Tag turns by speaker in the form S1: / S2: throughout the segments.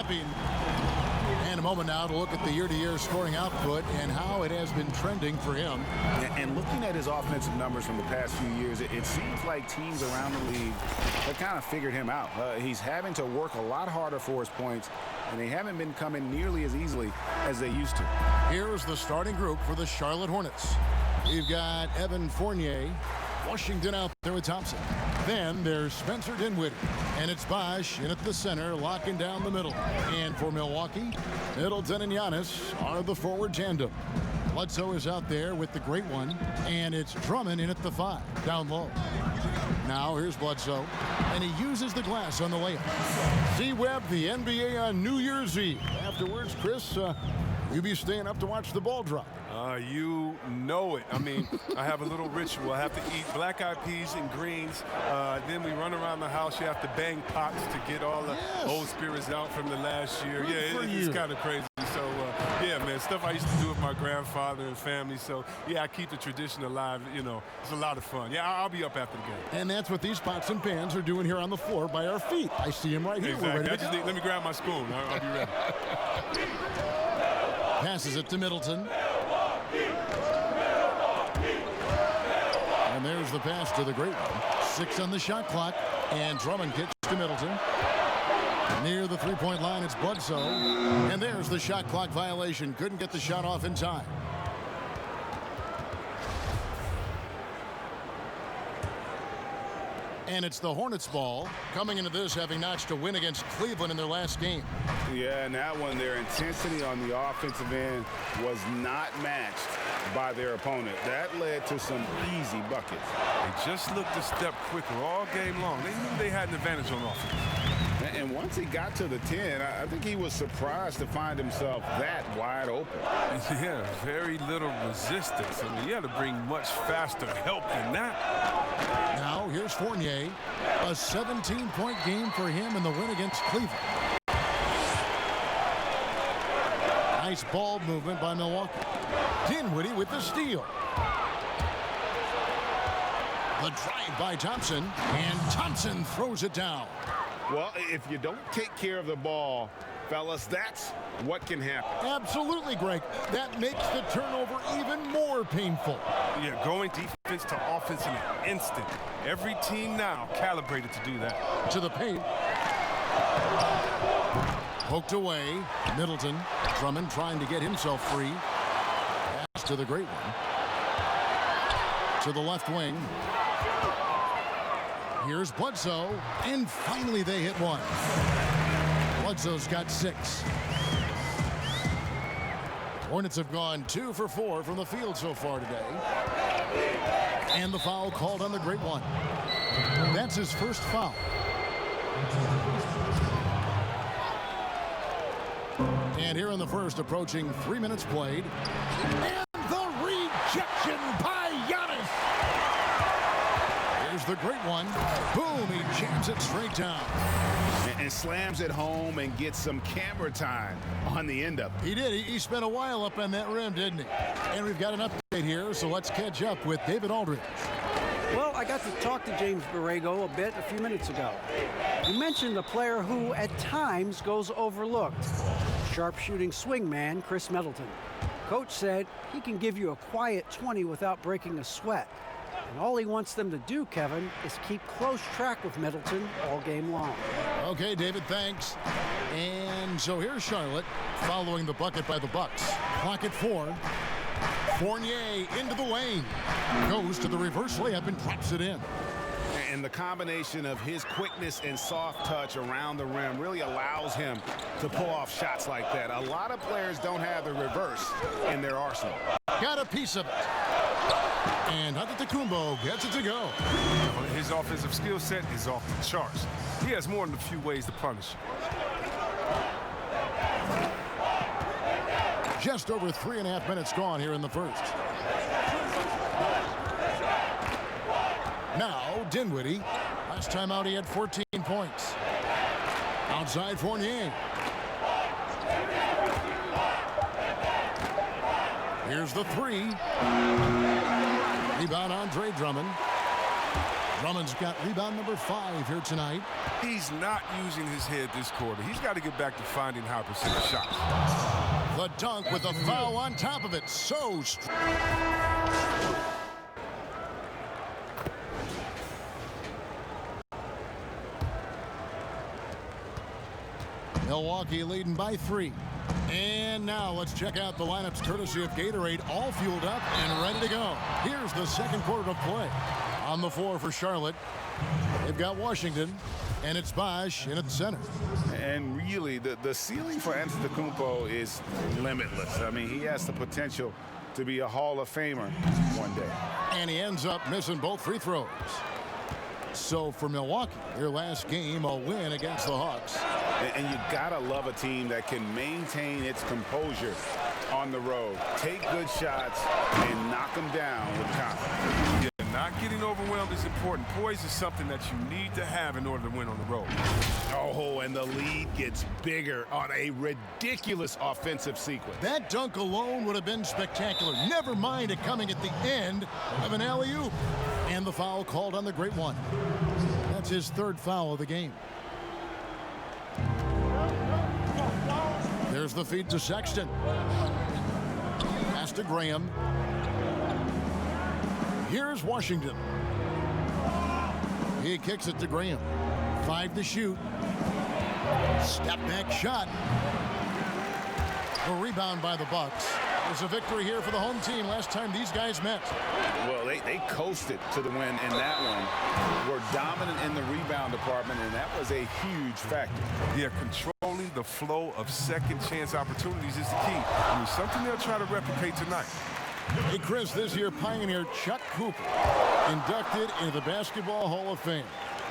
S1: snapping. And a moment now to look at the year-to-year scoring output and how it has been trending for him.
S2: And looking at his offensive numbers from the past few years, it seems like teams around the league have kind of figured him out. He's having to work a lot harder for his points, and they haven't been coming nearly as easily as they used to.
S1: Here's the starting group for the Charlotte Hornets. You've got Evan Fournier, Washington out there with Thompson. Then there's Spencer Dinwiddie, and it's Bosh in at the center, locking down the middle. And for Milwaukee, Middleton and Giannis are the forward tandem. Bledsoe is out there with the great one, and it's Drummond in at the 5, down low. Now here's Bledsoe, and he uses the glass on the layup. Z-Web, the NBA on New Year's Eve. Afterwards, Chris, you be staying up to watch the ball drop.
S3: You know it. I mean, I have a little ritual. I have to eat black-eyed peas and greens. Then we run around the house. You have to bang pots to get all the old spirits out from the last year. It's kind of crazy. So, yeah, man, stuff I used to do with my grandfather and family. So, yeah, I keep the tradition alive. You know, it's a lot of fun. Yeah, I'll be up after the game.
S1: And that's what these pots and pans are doing here on the floor by our feet. I see him right here.
S3: Exactly. Let me grab my spoon. I'll be ready.
S1: Passes it to Middleton. And there's the pass to the great one. 6 on the shot clock. And Drummond kicks to Middleton. Near the three-point line, it's Bledsoe. And there's the shot clock violation. Couldn't get the shot off in time. And it's the Hornets ball, coming into this having notched a win against Cleveland in their last game.
S2: Yeah, and that one, their intensity on the offensive end was not matched by their opponent. That led to some easy buckets.
S3: They just looked a step quicker all game long. They knew they had an advantage on offense.
S2: And once he got to the 10, I think he was surprised to find himself that wide open.
S3: Yeah, very little resistance. I mean, you had to bring much faster help than that.
S1: Now, here's Fournier. A 17-point game for him in the win against Cleveland. Nice ball movement by Milwaukee. Dinwiddie with the steal. The drive by Thompson, and Thompson throws it down.
S2: Well, if you don't take care of the ball, fellas, that's what can happen.
S1: Absolutely, Greg. That makes the turnover even more painful.
S3: Yeah, going defense to offense in an instant. Every team now calibrated to do that.
S1: To the paint. Poked away. Middleton. Drummond trying to get himself free. Pass to the great one. To the left wing. Here's Bledsoe, and finally they hit one. Bledsoe's got 6. Hornets have gone 2 for 4 from the field so far today. And the foul called on the great one. That's his first foul. And here in the first, approaching 3 minutes played. And the rejection by Giannis. Here's the great one. Boom, he jams it straight down.
S2: And slams it home and gets some camera time on the end of it.
S1: He did. He spent a while up on that rim, didn't he? And we've got an update here, so let's catch up with David Aldridge.
S4: Well, I got to talk to James Borrego a bit a few minutes ago. You mentioned a player who, at times, goes overlooked. Sharpshooting swingman Chris Middleton. Coach said he can give you a quiet 20 without breaking a sweat. And all he wants them to do, Kevin, is keep close track with Middleton all game long.
S1: Okay, David, thanks. And so here's Charlotte following the bucket by the Bucks. Clock at 4. Fournier into the lane. Goes to the reverse layup and drops it in.
S2: And the combination of his quickness and soft touch around the rim really allows him to pull off shots like that. A lot of players don't have the reverse in their arsenal.
S1: Got a piece of it. And Antetokounmpo gets it to go.
S3: His offensive skill set is off the charts. He has more than a few ways to punish.
S1: Just over 3.5 minutes gone here in the first. Now, Dinwiddie. Last time out, he had 14 points. Outside Fournier. Here's the 3. Rebound Andre Drummond. Drummond's got rebound number 5 here tonight.
S3: He's not using his head this quarter. He's got to get back to finding high percentage shots.
S1: The dunk with a foul on top of it. So strong. Milwaukee leading by 3. And now let's check out the lineups courtesy of Gatorade, all fueled up and ready to go. Here's the second quarter of play. On the floor for Charlotte, they've got Washington, and it's Bosh in at the center.
S2: And really, the ceiling for Antetokounmpo is limitless. I mean, he has the potential to be a Hall of Famer one day.
S1: And he ends up missing both free throws. So for Milwaukee, their last game, a win against the Hawks.
S2: And you gotta love a team that can maintain its composure on the road, take good shots, and knock them down with confidence.
S3: Yeah, not getting overwhelmed is important. Poise is something that you need to have in order to win on the road.
S2: Oh, and the lead gets bigger on a ridiculous offensive sequence.
S1: That dunk alone would have been spectacular. Never mind it coming at the end of an alley-oop. And the foul called on the great one. That's his 3rd foul of the game. There's the feed to Sexton. Pass to Graham. Here's Washington. He kicks it to Graham. 5 to shoot. Step back shot. The rebound by the Bucks. There's a victory here for the home team last time these guys met.
S2: Well, they coasted to the win in that one. Were dominant in the rebound department, and that was a huge factor.
S3: Yeah, controlling the flow of second chance opportunities is the key. I mean, something they'll try to replicate tonight.
S1: Hey, Chris, this year Pioneer Chuck Cooper inducted into the Basketball Hall of Fame.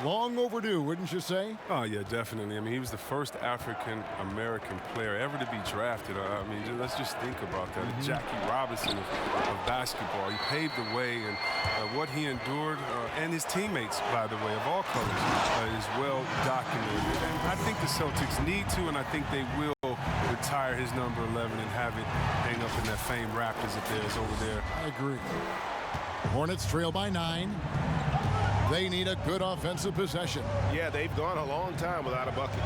S1: Long overdue, wouldn't you say?
S3: Oh, yeah, definitely. I mean, he was the first African-American player ever to be drafted. I mean, let's just think about that. Jackie Robinson of basketball. He paved the way, and what he endured, and his teammates, by the way, of all colors, is well documented. And I think the Celtics need to, and I think they will retire his number 11 and have it hang up in that famed Raptors of theirs over there.
S1: I agree. Hornets trail by 9. They need a good offensive possession.
S2: Yeah, they've gone a long time without a bucket.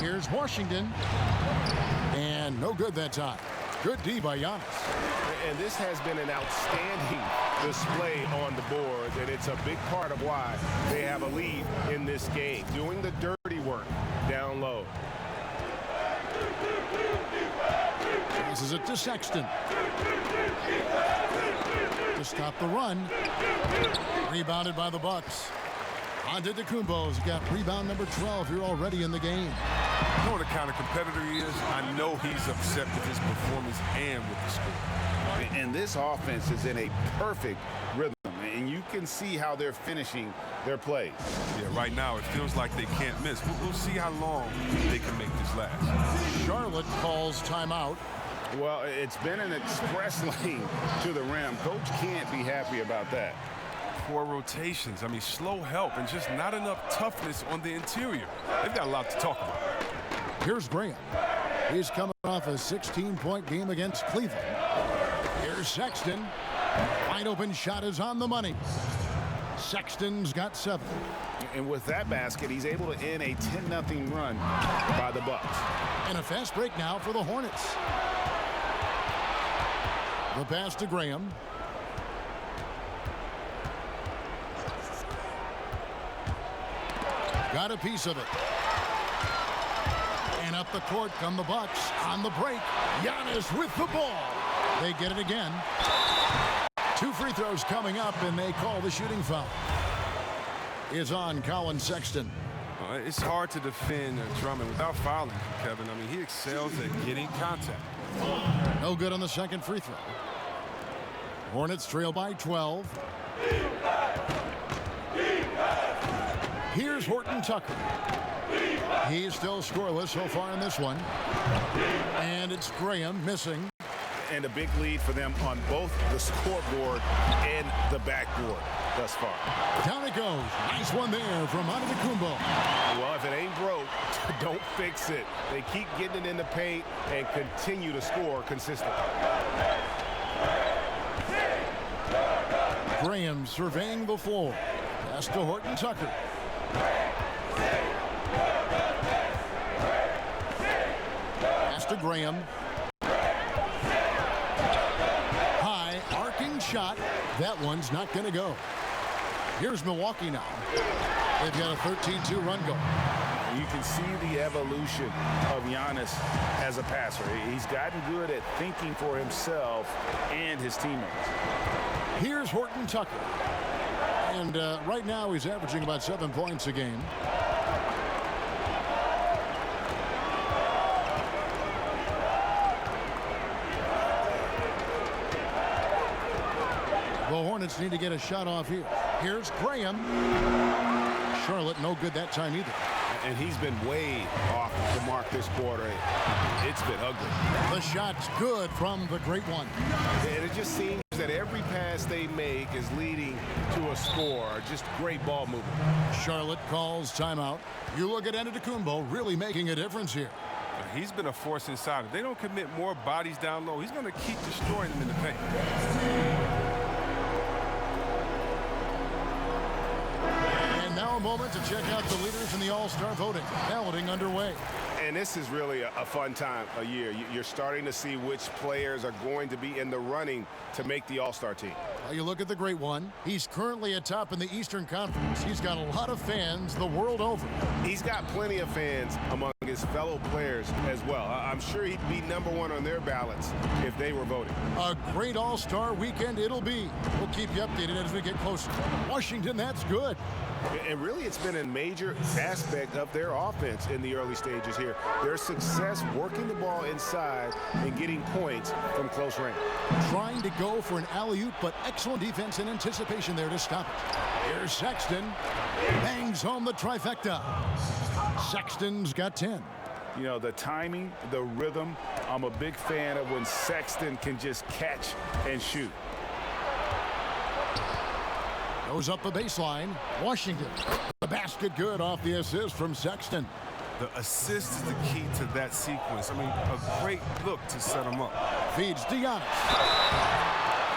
S1: Here's Washington. And no good that time. Good D by Giannis.
S5: And this has been an outstanding display on the board, and it's a big part of why they have a lead in this game, doing the dirty work down low.
S1: Passes it to Sexton. To stop the run. Rebounded by the Bucks. Antetokounmpo's got rebound number 12 here already in the game.
S3: You know what the kind of competitor he is? I know he's upset with his performance and with the score.
S2: And this offense is in a perfect rhythm, and you can see how they're finishing their plays.
S3: Yeah, right now it feels like they can't miss. We'll see how long they can make this last.
S1: Charlotte calls timeout.
S2: Well, it's been an express lane to the rim. Coach can't be happy about that.
S3: Poor rotations. I mean, slow help and just not enough toughness on the interior. They've got a lot to talk about.
S1: Here's Graham. He's coming off a 16-point game against Cleveland. Here's Sexton. Wide open shot is on the money. Sexton's got 7.
S2: And with that basket, he's able to end a 10-0 run by the Bucks.
S1: And a fast break now for the Hornets. The pass to Graham. Got a piece of it. And up the court come the Bucks on the break. Giannis with the ball. They get it again. 2 free throws coming up, and they call the shooting foul. Is on Colin Sexton.
S3: It's hard to defend Drummond without fouling, Kevin. I mean, he excels at getting contact.
S1: No good on the second free throw. Hornets trail by 12. Here's Horton Tucker. He's still scoreless so far in this one. And it's Graham missing.
S2: And a big lead for them on both the scoreboard and the backboard thus far.
S1: Down it goes. Nice one there from Antetokounmpo.
S5: Well, if it ain't broke, don't fix it. They keep getting it in the paint and continue to score consistently.
S1: Graham surveying the floor. Pass to Horton Tucker. Pass to Graham. High, arcing shot. That one's not going to go. Here's Milwaukee now. They've got a 13-2 run going.
S2: You can see the evolution of Giannis as a passer. He's gotten good at thinking for himself and his teammates.
S1: Here's Horton Tucker. And right now he's averaging about 7 points a game. The Hornets need to get a shot off here. Here's Graham. Charlotte no good that time either.
S2: And he's been way off the mark this quarter. It's been ugly.
S1: The shot's good from the great one.
S5: And it just seems that every pass they make is leading to a score. Just great ball movement.
S1: Charlotte calls timeout. You look at Antetokounmpo really making a difference here.
S3: He's been a force inside. If they don't commit more bodies down low, he's going to keep destroying them in the paint.
S1: And now a moment to check out the leaders in the All-Star voting. Balloting underway.
S5: And this is really a fun time of year. You're starting to see which players are going to be in the running to make the All-Star team.
S1: Well, you look at the great one. He's currently atop in the Eastern Conference. He's got a lot of fans the world over.
S5: He's got plenty of fans among his fellow players as well. I'm sure he'd be #1 on their ballots if they were voting.
S1: A great All-Star weekend it'll be. We'll keep you updated as we get closer. Washington, that's good.
S5: And really, it's been a major aspect of their offense in the early stages here. Their success working the ball inside and getting points from close range.
S1: Trying to go for an alley-oop, but excellent defense and anticipation there to stop it. Here's Sexton. Bangs home the trifecta. Sexton's got 10.
S2: You know, the timing, the rhythm, I'm a big fan of when Sexton can just catch and shoot.
S1: Goes up the baseline. Washington. The basket good off the assist from Sexton.
S3: The assist is the key to that sequence. I mean, a great look to set him up.
S1: Feeds to Giannis.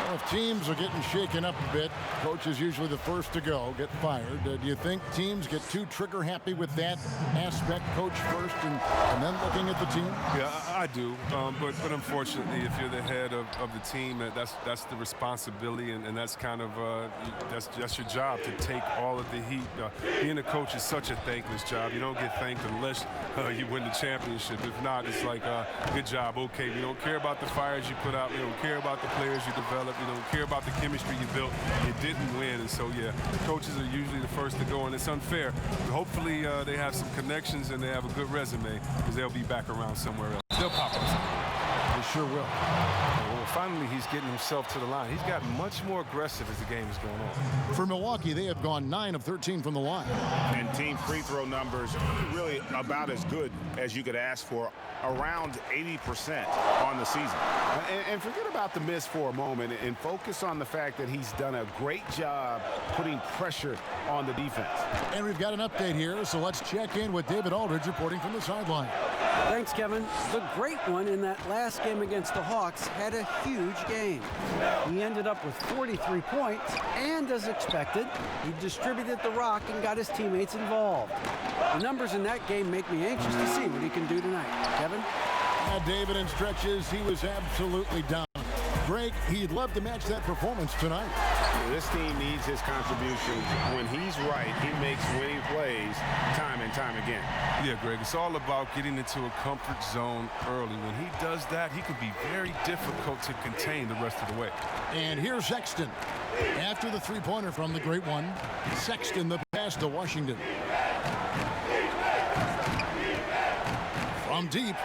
S1: Well, if teams are getting shaken up a bit, coach is usually the first to go, get fired. Do you think teams get too trigger happy with that aspect, coach first and then looking at the team?
S3: Yeah, I do. But unfortunately, if you're the head of the team, that's the responsibility, and that's kind of that's your job, to take all of the heat. Being a coach is such a thankless job. You don't get thanked unless you win the championship. If not, it's like, good job, okay. We don't care about the fires you put out. We don't care about the players you develop. We don't care about the chemistry you built. You didn't win, and so yeah, coaches are usually the first to go, and it's unfair. But hopefully, they have some connections and they have a good resume, because they'll be back around somewhere else. They'll pop up somewhere.
S1: They sure will.
S3: Well, finally, he's getting himself to the line. He's got much more aggressive as the game is going on.
S1: For Milwaukee, they have gone 9 of 13 from the line.
S2: And team free throw numbers really about as good as you could ask for, around 80% on the season. And forget about the miss for a moment and focus on the fact that he's done a great job putting pressure on the defense.
S1: And we've got an update here, so let's check in with David Aldridge reporting from the sideline.
S4: Thanks, Kevin. The great one in that last game against the Hawks had a huge game. He ended up with 43 points, and as expected, he distributed the rock and got his teammates involved. The numbers in that game make me anxious to see what he can do tonight. Kevin?
S1: David, in stretches, he was absolutely down. Greg, he'd love to match that performance tonight.
S2: This team needs his contribution. When he's right, he makes winning plays time and time again.
S3: Yeah, Greg, it's all about getting into a comfort zone early. When he does that, he can be very difficult to contain the rest of the way.
S1: And here's Sexton. After the three-pointer from the great one, Sexton the pass to Washington. From deep.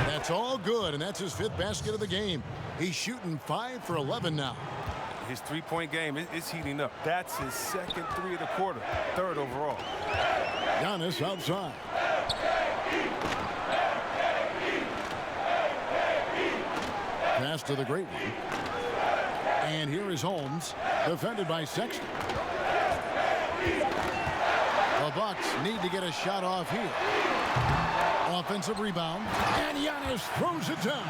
S1: That's all good, and that's his 5th basket of the game. He's shooting 5 for 11 now.
S3: His three-point game is heating up. That's his 2nd 3 of the quarter, 3rd overall.
S1: Giannis outside. Pass to the great one. And here is Holmes, defended by Sexton. The Bucks need to get a shot off here. Offensive rebound, and Giannis throws it down.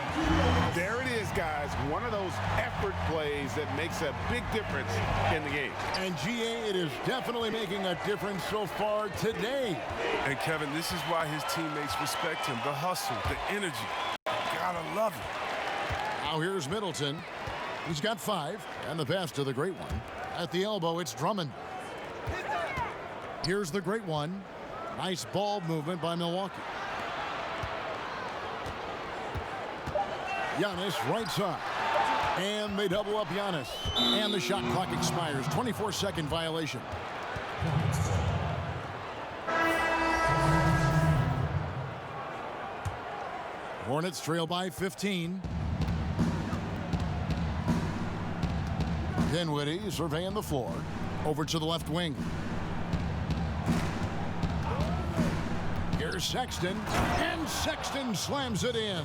S2: There it is, guys. One of those effort plays that makes a big difference in the game.
S1: And GA, it is definitely making a difference so far today.
S3: And Kevin, this is why his teammates respect him. The hustle, the energy. Gotta love it.
S1: Now here's Middleton. He's got 5, and the pass to the great one. At the elbow, it's Drummond. Here's the great one. Nice ball movement by Milwaukee. Giannis right side. And they double up Giannis. And the shot clock expires. 24-second violation. Hornets trail by 15. Dinwiddie surveying the floor. Over to the left wing. Here's Sexton. And Sexton slams it in.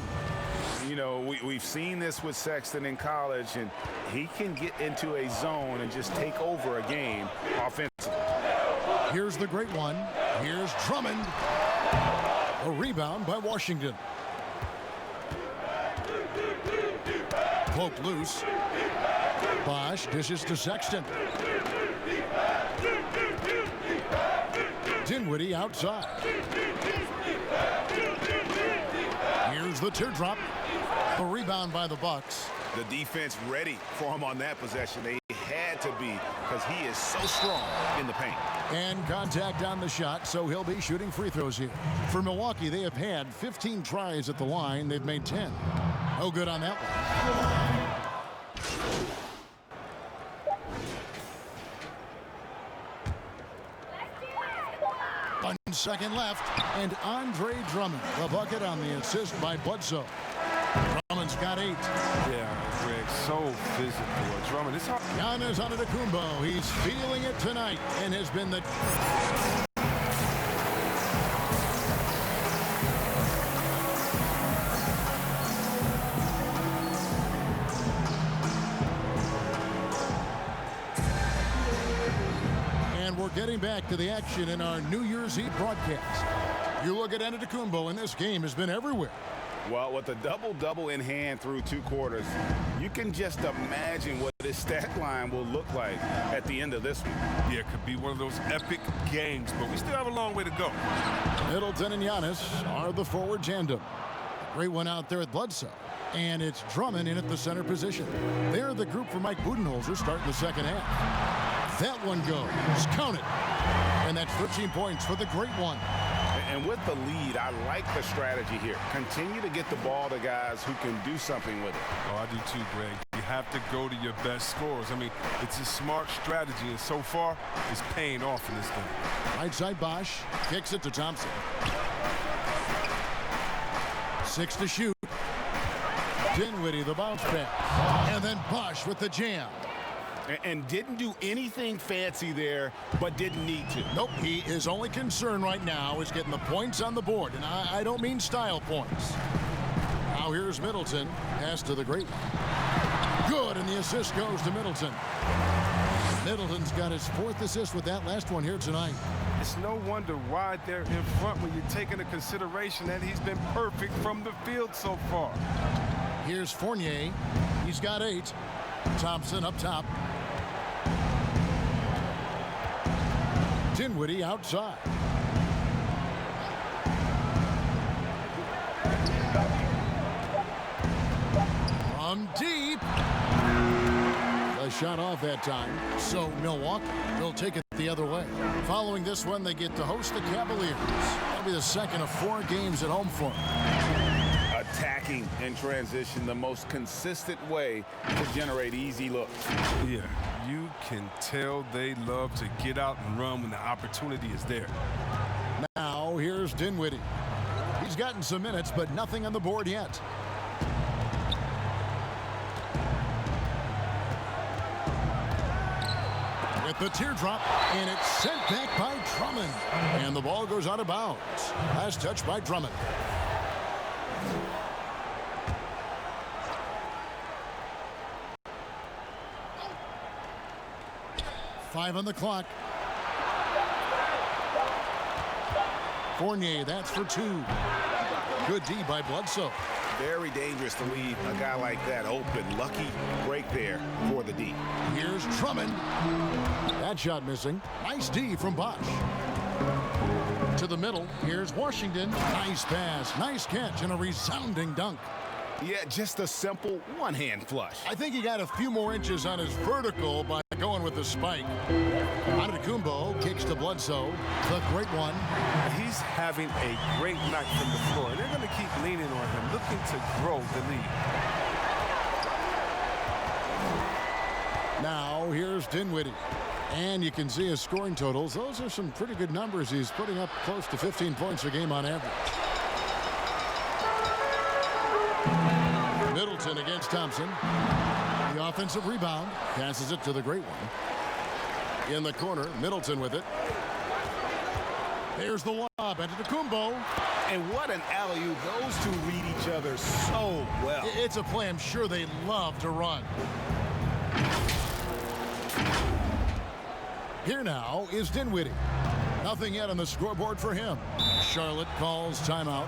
S2: You know, we've seen this with Sexton in college, and he can get into a zone and just take over a game offensively.
S1: Here's the great one. Here's Drummond. A rebound by Washington. Poked loose. Bosh dishes to Sexton. Dinwiddie outside. Here's the teardrop. A rebound by the Bucks.
S2: The defense ready for him on that possession. They had to be, because he is so strong in the paint.
S1: And contact on the shot, so he'll be shooting free throws here. For Milwaukee, they have had 15 tries at the line. They've made 10. No good on that one. 1 second left, and Andre Drummond, the bucket on the assist by Bledsoe. Drummond's got 8.
S3: Yeah, Greg, so physical. Drummond, it's hard.
S1: Giannis Antetokounmpo, he's feeling it tonight and has been the... And we're getting back to the action in our New Year's Eve broadcast. You look at Antetokounmpo, and this game has been everywhere.
S2: Well, with a double-double in hand through 2 quarters, you can just imagine what this stat line will look like at the end of this one.
S3: Yeah, it could be one of those epic games, but we still have a long way to go.
S1: Middleton and Giannis are the forward tandem. Great one out there at Bledsoe. And it's Drummond in at the center position. They're the group for Mike Budenholzer starting the second half. That one goes. Count it. And that's 13 points for the great one.
S2: And with the lead, I like the strategy here. Continue to get the ball to guys who can do something with it.
S3: Oh, I do too, Greg. You have to go to your best scorers. I mean, it's a smart strategy, and so far, it's paying off in this game.
S1: Right side Bosh kicks it to Thompson. 6 to shoot. Dinwiddie the bounce pass. And then Bosh with the jam.
S2: And didn't do anything fancy there, but didn't need to.
S1: Nope, his only concern right now is getting the points on the board, and I don't mean style points. Now here's Middleton, pass to the great one. Good, and the assist goes to Middleton. Middleton's got his 4th assist with that last one here tonight.
S3: It's no wonder why they're in front when you take into consideration that he's been perfect from the field so far.
S1: Here's Fournier, he's got 8. Thompson up top. Dinwiddie outside. From deep. A shot off that time. So Milwaukee will take it the other way. Following this one, they get to host the Cavaliers. That'll be the second of 4 games at home for them.
S2: Attacking in transition, the most consistent way to generate easy looks.
S3: Yeah, you can tell they love to get out and run when the opportunity is there.
S1: Now here's Dinwiddie. He's gotten some minutes, but nothing on the board yet. With the teardrop, and it's sent back by Drummond. And the ball goes out of bounds. Last touch by Drummond. Five on the clock. Fournier, that's for 2. Good D by Bledsoe.
S2: Very dangerous to leave a guy like that open. Lucky break there for the D.
S1: Here's Drummond. That shot missing. Nice D from Bosch. To the middle. Here's Washington. Nice pass. Nice catch and a resounding dunk.
S2: Yeah, just a simple one-hand flush.
S1: I think he got a few more inches on his vertical by going with the spike. Antetokounmpo kicks to Bledsoe. The great one.
S3: He's having a great night from the floor. And they're going to keep leaning on him, looking to grow the lead.
S1: Now, here's Dinwiddie. And you can see his scoring totals. Those are some pretty good numbers. He's putting up close to 15 points a game on average. Middleton against Thompson. The offensive rebound. Passes it to the great one. In the corner, Middleton with it. There's the lob. Antetokounmpo.
S2: And what an alley-oop. Those two read each other so well.
S1: It's a play I'm sure they love to run. Here now is Dinwiddie. Nothing yet on the scoreboard for him. Charlotte calls timeout.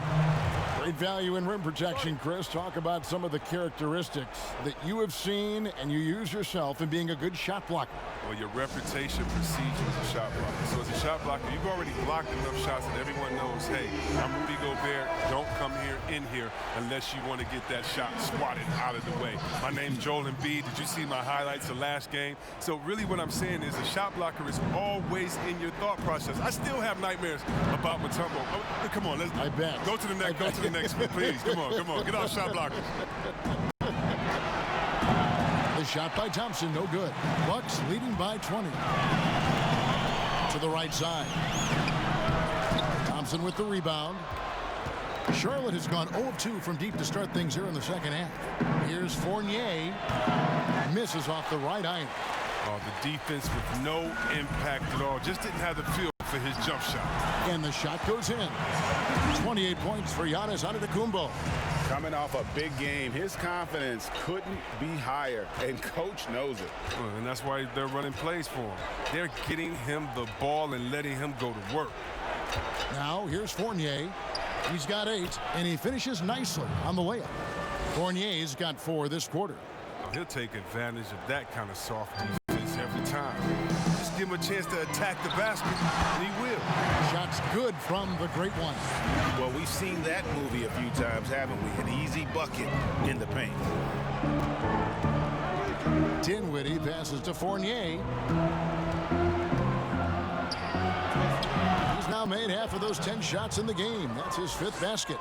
S1: Great value in rim protection, Chris. Talk about some of the characteristics that you have seen and you use yourself in being a good shot blocker.
S3: Well, your reputation precedes you as a shot blocker. So as a shot blocker, you've already blocked enough shots that everyone knows, hey, I'm Rudy Gobert. Don't come here in here unless you want to get that shot swatted out of the way. My name's Joel Embiid. Did you see my highlights of last game? So really what I'm saying is a shot blocker is always in your thought process. I still have nightmares about Mutombo. Oh, come on, let's go to the next. Go to the next one, please. Come on. Get off shot blockers.
S1: The shot by Thompson, no good. Bucks leading by 20. To the right side. Thompson with the rebound. Charlotte has gone 0 of 2 from deep to start things here in the second half. Here's Fournier. Misses off the right iron.
S3: Oh, the defense with no impact at all. Just didn't have the feel for his jump shot.
S1: And the shot goes in. 28 points for Giannis Antetokounmpo.
S2: Coming off a big game, his confidence couldn't be higher, and coach knows it.
S3: Well, and that's why they're running plays for him. They're getting him the ball and letting him go to work.
S1: Now here's Fournier. He's got 8, and he finishes nicely on the layup. Fournier's got 4 this quarter.
S3: Oh, he'll take advantage of that kind of soft defense every time. Just give him a chance to attack the basket, and he will.
S1: Shots good from the great one.
S2: Well, we've seen that movie a few times, haven't we? An easy bucket in the paint.
S1: Dinwiddie passes to Fournier. He's now made half of those 10 shots in the game. That's his 5th basket.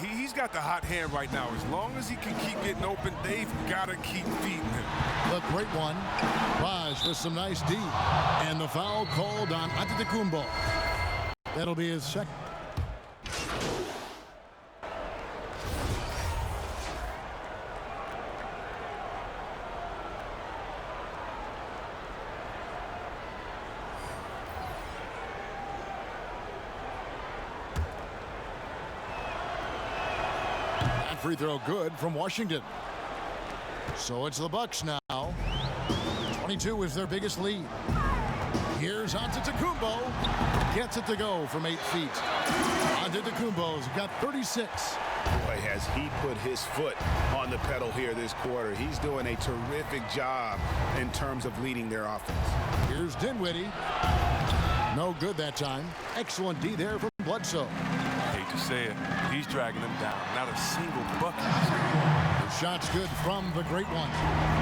S3: He's got the hot hand right now. As long as he can keep getting open, they've got to keep feeding him.
S1: The great one. Bosch with some nice D. And the foul called on Antetokounmpo. That'll be his second. Free throw good from Washington. So it's the Bucks now. 22 is their biggest lead. Here's Antetokounmpo. Gets it to go from 8 feet. Antetokounmpo's got 36.
S2: Boy, has he put his foot on the pedal here this quarter. He's doing a terrific job in terms of leading their offense.
S1: Here's Dinwiddie. No good that time. Excellent D there from Bledsoe.
S3: Hate to say it, he's dragging them down. Not a single bucket.
S1: The shot's good from the great one.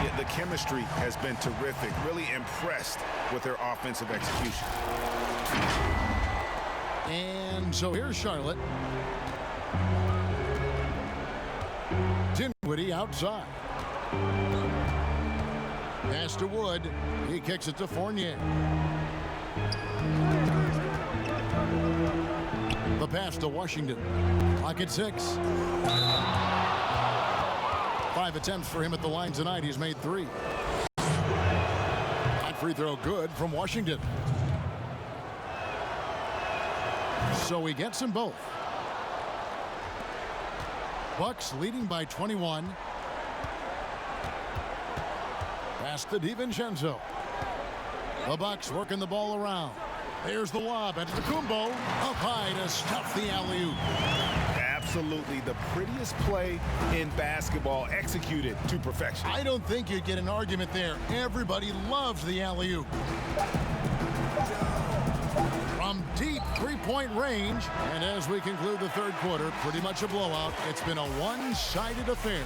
S2: Yeah, the chemistry has been terrific. Really impressed with their offensive execution.
S1: And so here's Charlotte. Dinwiddie outside. Pass to Wood. He kicks it to Fournier. The pass to Washington. Clock at 6. 5 attempts for him at the line tonight. He's made 3. That free throw good from Washington. So he gets them both. Bucks leading by 21. Pass to DiVincenzo. The Bucks working the ball around. There's the lob. Antetokounmpo up high to stuff the alley-oop.
S2: Absolutely the prettiest play in basketball, executed to perfection.
S1: I don't think you'd get an argument there. Everybody loves the alley-oop. From deep three-point range, and as we conclude the third quarter, pretty much a blowout. It's been a one-sided affair.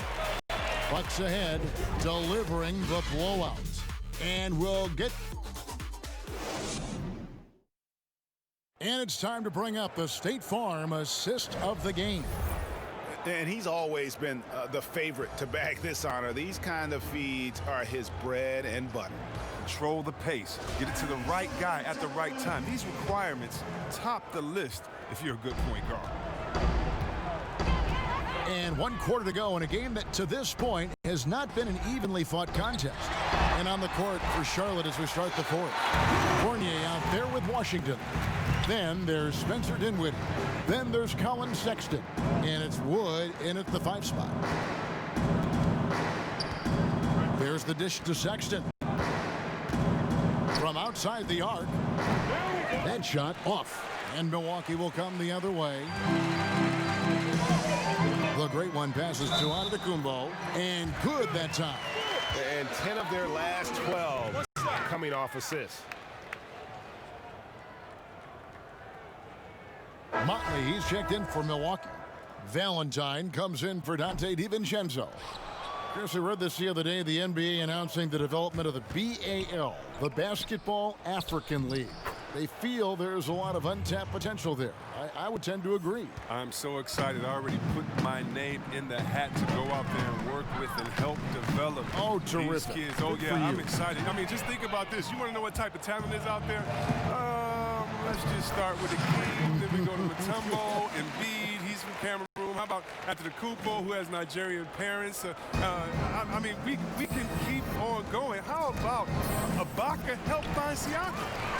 S1: Bucks ahead, delivering the blowout. And we'll get... And it's time to bring up the State Farm assist of the game.
S2: And he's always been the favorite to bag this honor. These kind of feeds are his bread and butter.
S3: Control the pace. Get it to the right guy at the right time. These requirements top the list if you're a good point guard.
S1: And 1 quarter to go in a game that to this point has not been an evenly fought contest. And on the court for Charlotte as we start the fourth. Fournier out there with Washington. Then there's Spencer Dinwiddie. Then there's Colin Sexton. And it's Wood in at the 5 spot. There's the dish to Sexton. From outside the arc. That shot off. And Milwaukee will come the other way. The great one passes to Antetokounmpo. And good that time.
S5: And 10 of their last 12 coming off assists.
S1: Motley, he's checked in for Milwaukee. Valentine comes in for Dante DiVincenzo. Chris, I read this the other day, the NBA announcing the development of the BAL, the Basketball African League. They feel there's a lot of untapped potential there. I would tend to agree.
S3: I'm so excited. I already put my name in the hat to go out there and work with and help develop these kids. Oh, yeah, I'm excited. I mean, just think about this. You want to know what type of talent is out there? Let's just start with the King. Then we go to Mutombo, Embiid. He's from Cameroon. How about Antetokounmpo, who has Nigerian parents? I mean, we can keep on going. How about Ibaka help find Siakam?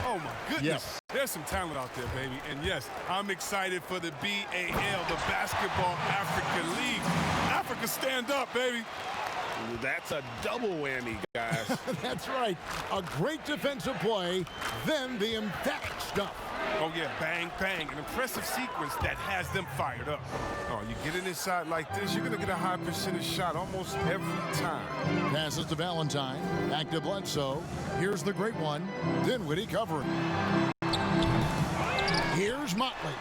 S3: Oh, my goodness.
S1: Yes.
S3: There's some talent out there, baby. And, yes, I'm excited for the BAL, the Basketball African League. Africa, stand up, baby.
S2: That's a double whammy, guys.
S1: That's right. A great defensive play, then the emphatic stuff.
S3: Oh, yeah, bang, bang. An impressive sequence that has them fired up. Oh, you get it inside like this, you're going to get a high percentage shot almost every time.
S1: Passes to Valentine. Back to Bledsoe. Here's the great one. Dinwiddie covering. Here's Motley.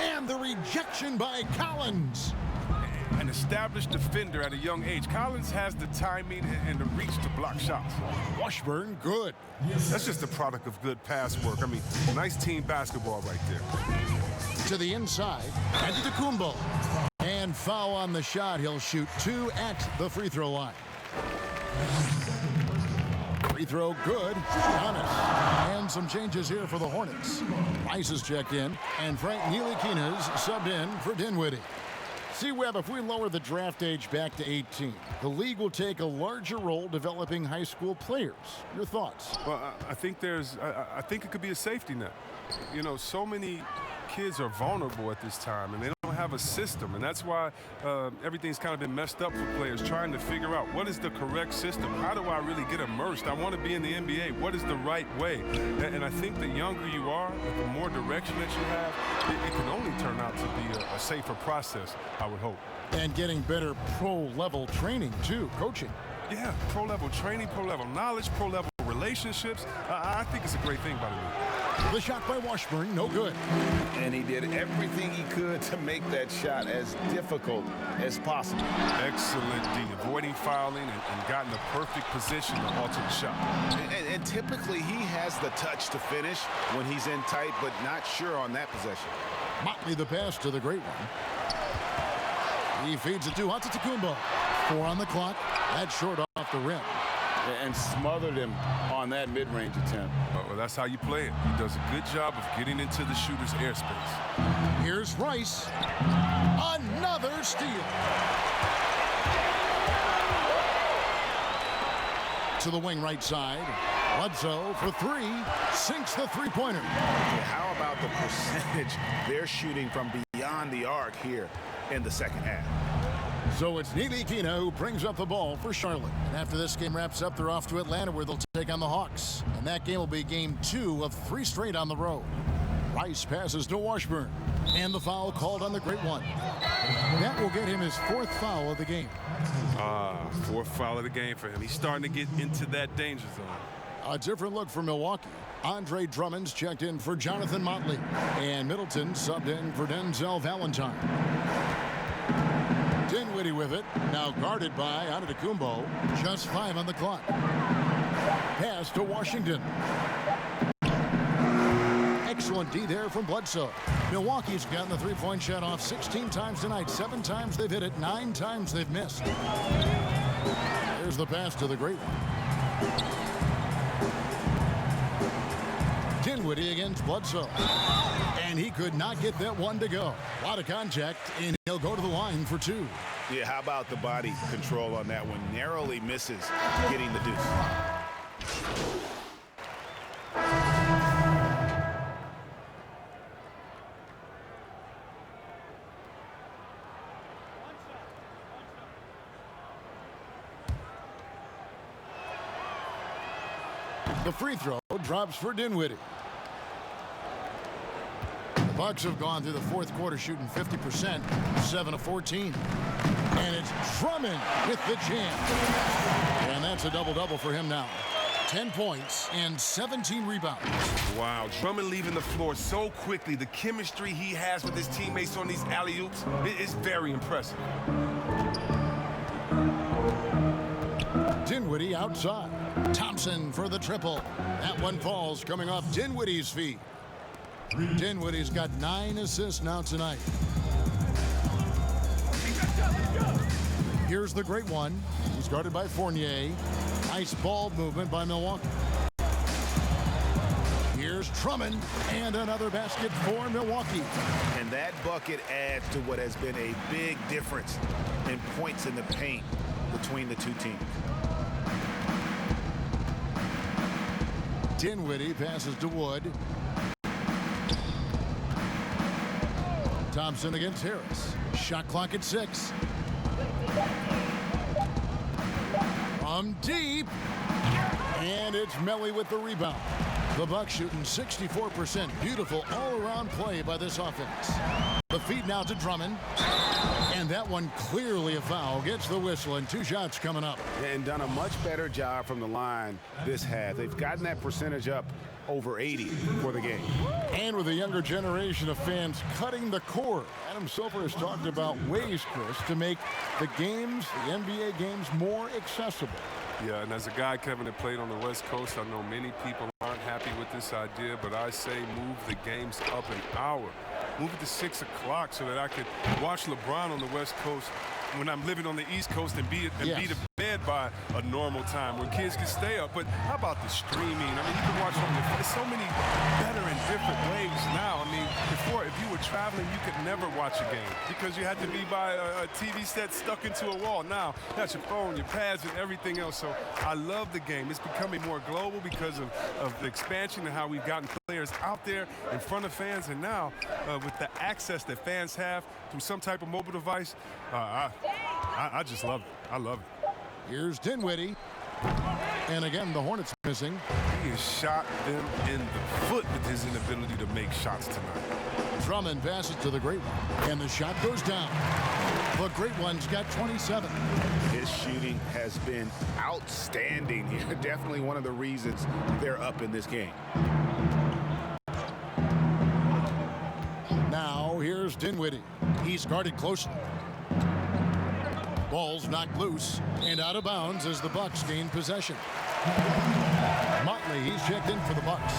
S1: And the rejection by Collins.
S3: An established defender at a young age. Collins has the timing and the reach to block shots.
S1: Washburn, good.
S3: That's just a product of good pass work. I mean, nice team basketball right there.
S1: To the inside, Antetokounmpo. And foul on the shot. He'll shoot 2 at the free throw line. Free throw good. Giannis. And some changes here for the Hornets. Rice is checked in, and Frank Ntilikina's subbed in for Dinwiddie. See, Webb, if we lower the draft age back to 18, the league will take a larger role developing high school players. Your thoughts?
S3: Well, I think I think it could be a safety net. You know, so many kids are vulnerable at this time, and they don't have a system, and that's why everything's kind of been messed up for players trying to figure out what is the correct system. How do I really get immersed? I want to be in the NBA. What is the right way? And I think the younger you are, the more direction that you have, it can only turn out to be a safer process, I would hope.
S1: And getting better pro-level training, too, coaching.
S3: Yeah, pro-level training, pro-level knowledge, pro-level relationships. I think it's a great thing by the way.
S1: The shot by Washburn, no good.
S2: And he did everything he could to make that shot as difficult as possible.
S3: Excellent D, avoiding fouling and got in the perfect position to alter the shot.
S2: And typically he has the touch to finish when he's in tight, but not sure on that possession.
S1: Motley the pass to the great one. He feeds it to Antetokounmpo. 4 on the clock. That's short off the rim.
S2: And smothered him on that mid-range attempt.
S3: Well, that's how you play it. He does a good job of getting into the shooter's airspace.
S1: Here's Rice. Another steal. To the wing right side. Bledsoe for 3. Sinks the three-pointer.
S2: How about the percentage they're shooting from beyond the arc here in the second half?
S1: So it's Neely Kina who brings up the ball for Charlotte. And after this game wraps up, they're off to Atlanta where they'll take on the Hawks. And that game will be game 2 of 3 straight on the road. Rice passes to Washburn. And the foul called on the Great One. That will get him his 4th foul of the game.
S3: 4th foul of the game for him. He's starting to get into that danger zone.
S1: A different look for Milwaukee. Andre Drummond's checked in for Jonathan Motley. And Middleton subbed in for Denzel Valentine. Dinwiddie with it. Now guarded by Antetokounmpo. Just 5 on the clock. Pass to Washington. Excellent D there from Bledsoe. Milwaukee's gotten the three-point shot off 16 times tonight. 7 times they've hit it. 9 times they've missed. There's the pass to the Great One. Dinwiddie against Bledsoe. And he could not get that one to go. A lot of contact, and he'll go to the line for 2.
S2: Yeah, how about the body control on that one? Narrowly misses getting the deuce.
S1: The free throw drops for Dinwiddie. The Bucks have gone through the 4th quarter shooting 50%, 7 of 14. And it's Drummond with the jam. And that's a double-double for him now. 10 points and 17 rebounds.
S3: Wow, Drummond leaving the floor so quickly. The chemistry he has with his teammates on these alley-oops is very impressive.
S1: Dinwiddie outside. Thompson for the triple. That one falls coming off Dinwiddie's feet. Dinwiddie's got 9 assists now tonight. Here's the Great One. He's guarded by Fournier. Nice ball movement by Milwaukee. Here's Drummond and another basket for Milwaukee.
S2: And that bucket adds to what has been a big difference in points in the paint between the two teams.
S1: Dinwiddie passes to Wood. Thompson against Harris. Shot clock at 6. From deep. And it's Melly with the rebound. The Bucks shooting 64%. Beautiful all-around play by this offense. The feed now to Drummond. And that one clearly a foul. Gets the whistle and 2 shots coming up.
S2: And done a much better job from the line this half. They've gotten that percentage up over 80 for the game.
S1: And with a younger generation of fans cutting the cord, Adam Silver has talked about ways, Chris, to make the games, the NBA games, more accessible.
S3: Yeah, and as a guy, Kevin, that played on the West Coast, I know many people aren't happy with this idea, but I say move the games up an hour. Move it to 6 o'clock so that I could watch LeBron on the West Coast when I'm living on the East Coast and be to bed by a normal time when kids can stay up. But how about the streaming? I mean, you can watch on there's so many better and different ways now. I mean, before, if you were traveling, you could never watch a game because you had to be by a TV set stuck into a wall. Now, that's your phone, your pads, and everything else. So I love the game. It's becoming more global because of the expansion and how we've gotten players out there in front of fans. And now, with the access that fans have through some type of mobile device, I just love it. I love it.
S1: Here's Dinwiddie. And again, the Hornets missing.
S3: He has shot them in the foot with his inability to make shots tonight.
S1: Drummond passes to the Great One. And the shot goes down. The Great One's got 27.
S2: His shooting has been outstanding here. Definitely one of the reasons they're up in this game.
S1: Now, here's Dinwiddie. He's guarded closely. Ball's knocked loose and out of bounds as the Bucks gain possession. Motley, he's checked in for the Bucks.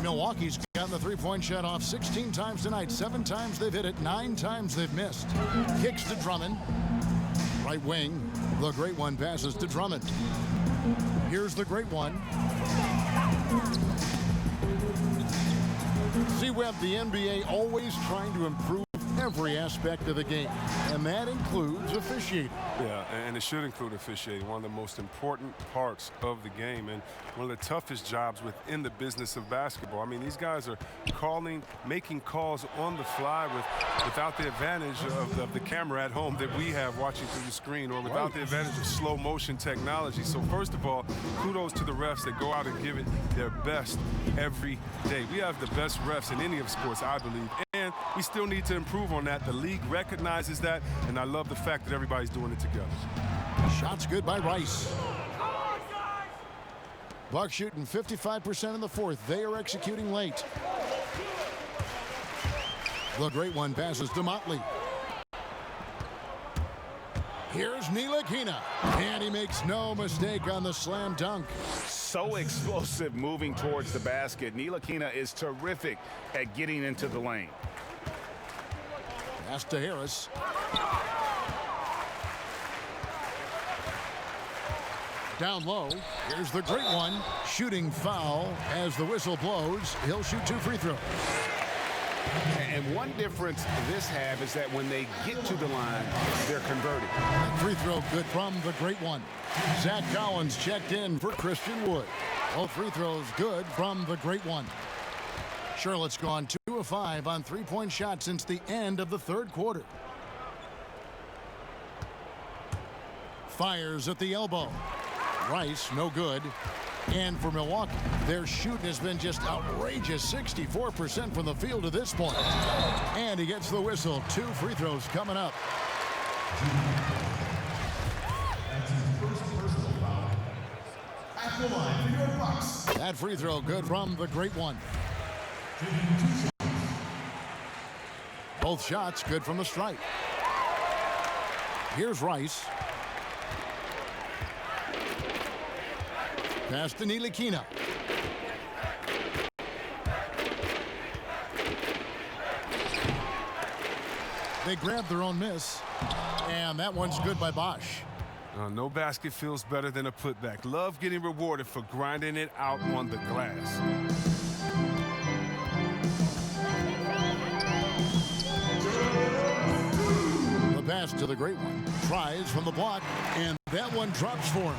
S1: Milwaukee's gotten the three-point shot off 16 times tonight. 7 times they've hit it, 9 times they've missed. Kicks to Drummond. Right wing, the Great One passes to Drummond. Here's the Great One. See, Webb, the NBA always trying to improve every aspect of the game, and that includes officiating.
S3: Yeah, and it should include officiating, one of the most important parts of the game and one of the toughest jobs within the business of basketball. I mean, these guys are making calls on the fly without the advantage of the camera at home that we have watching through the screen, or without the advantage of slow motion technology. So first of all, kudos to the refs that go out and give it their best every day. We have the best refs in any of sports, I believe, and we still need to improve on that. The league recognizes that, and I love the fact that everybody's doing it together.
S1: Shots good by Rice. Bucks shooting 55% in the fourth. They are executing late. The great one passes to Motley. Here's Ntilikina, and he makes no mistake on the slam dunk.
S2: So explosive moving towards the basket. Ntilikina is terrific at getting into the lane.
S1: Pass to Harris. Down low. Here's the great one. Shooting foul as the whistle blows. He'll shoot 2 free throws.
S2: And one difference this half is that when they get to the line, they're converting.
S1: That free throw good from the great one. Zach Collins checked in for Christian Wood. Both free throws good from the great one. Charlotte's gone 2 of 5 on three-point shots since the end of the third quarter. Fires at the elbow. Rice, no good. And for Milwaukee, their shooting has been just outrageous, 64% from the field to this point. And he gets the whistle. 2 free throws coming up. That free throw good from the great one. Both shots good from the stripe. Here's Rice. Pass to Ntilikina. They grab their own miss, and that one's good by Bosch.
S3: No basket feels better than a putback. Love getting rewarded for grinding it out on the glass.
S1: The pass to the great one. Tries from the block, and that one drops for him.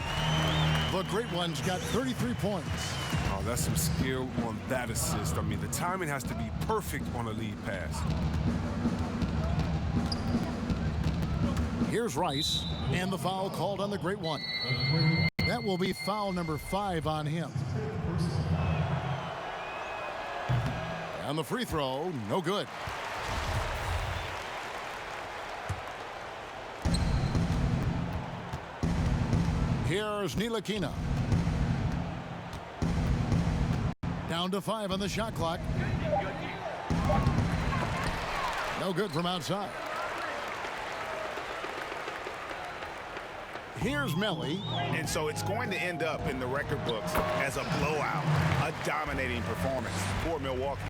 S1: The great one's got 33 points.
S3: Oh, that's some skill on that assist. I mean, the timing has to be perfect on a lead pass.
S1: Here's Rice, and the foul called on the great one. That will be foul number 5 on him. And the free throw, no good. Here's Ntilikina. Down to 5 on the shot clock. No good from outside. Here's Melly.
S2: And so it's going to end up in the record books as a blowout, a dominating performance for Milwaukee.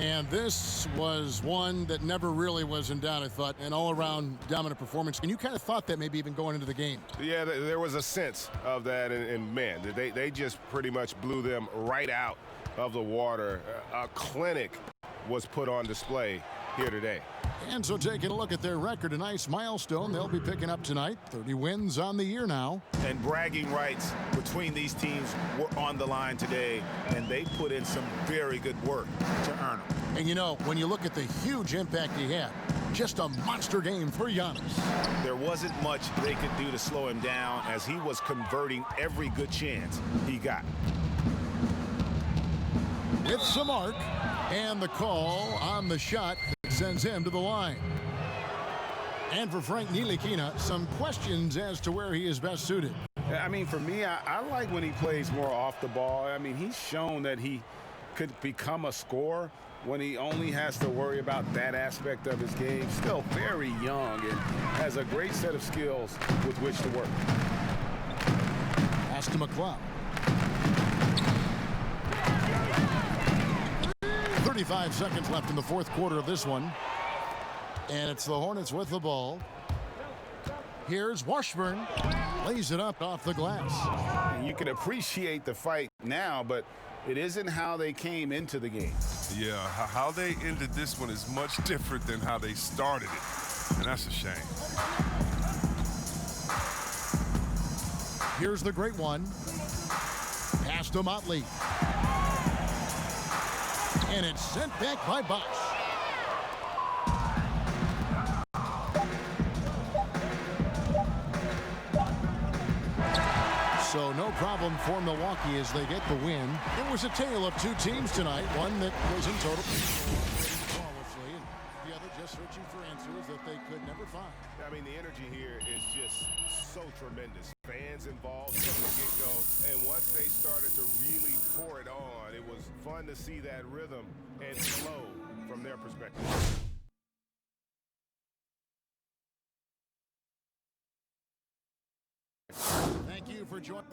S1: And this was one that never really was in doubt, I thought, an all-around dominant performance. And you kind of thought that maybe even going into the game.
S5: Yeah, there was a sense of that, and man, they just pretty much blew them right out of the water. A clinic was put on display here today.
S1: And so taking a look at their record, a nice milestone they'll be picking up tonight. 30 wins on the year now.
S2: And bragging rights between these teams were on the line today, and they put in some very good work to earn them.
S1: And you know, when you look at the huge impact he had, just a monster game for Giannis.
S2: There wasn't much they could do to slow him down as he was converting every good chance he got.
S1: With some arc, and the call on the shot that sends him to the line. And for Frank Ntilikina, some questions as to where he is best suited.
S2: I mean, for me, I like when he plays more off the ball. I mean, he's shown that he could become a scorer when he only has to worry about that aspect of his game. Still very young and has a great set of skills with which to work.
S1: Pass to McLeod. 35 seconds left in the fourth quarter of this one. And it's the Hornets with the ball. Here's Washburn. Lays it up off the glass.
S2: And you can appreciate the fight now, but It isn't how they came into the game.
S3: Yeah, how they ended this one is much different than how they started it, and that's a shame.
S1: Here's the great one. Pass to Motley. And it's sent back by Bosch. So no problem for Milwaukee as they get the win. It was a tale of two teams tonight. One that was in total flawlessly, and the other just searching for answers that they could never find.
S5: I mean, the energy here is just so tremendous. Fans involved from the get-go, and once they started to really pour it on, it was fun to see that rhythm and flow from their perspective.
S1: Thank you for joining.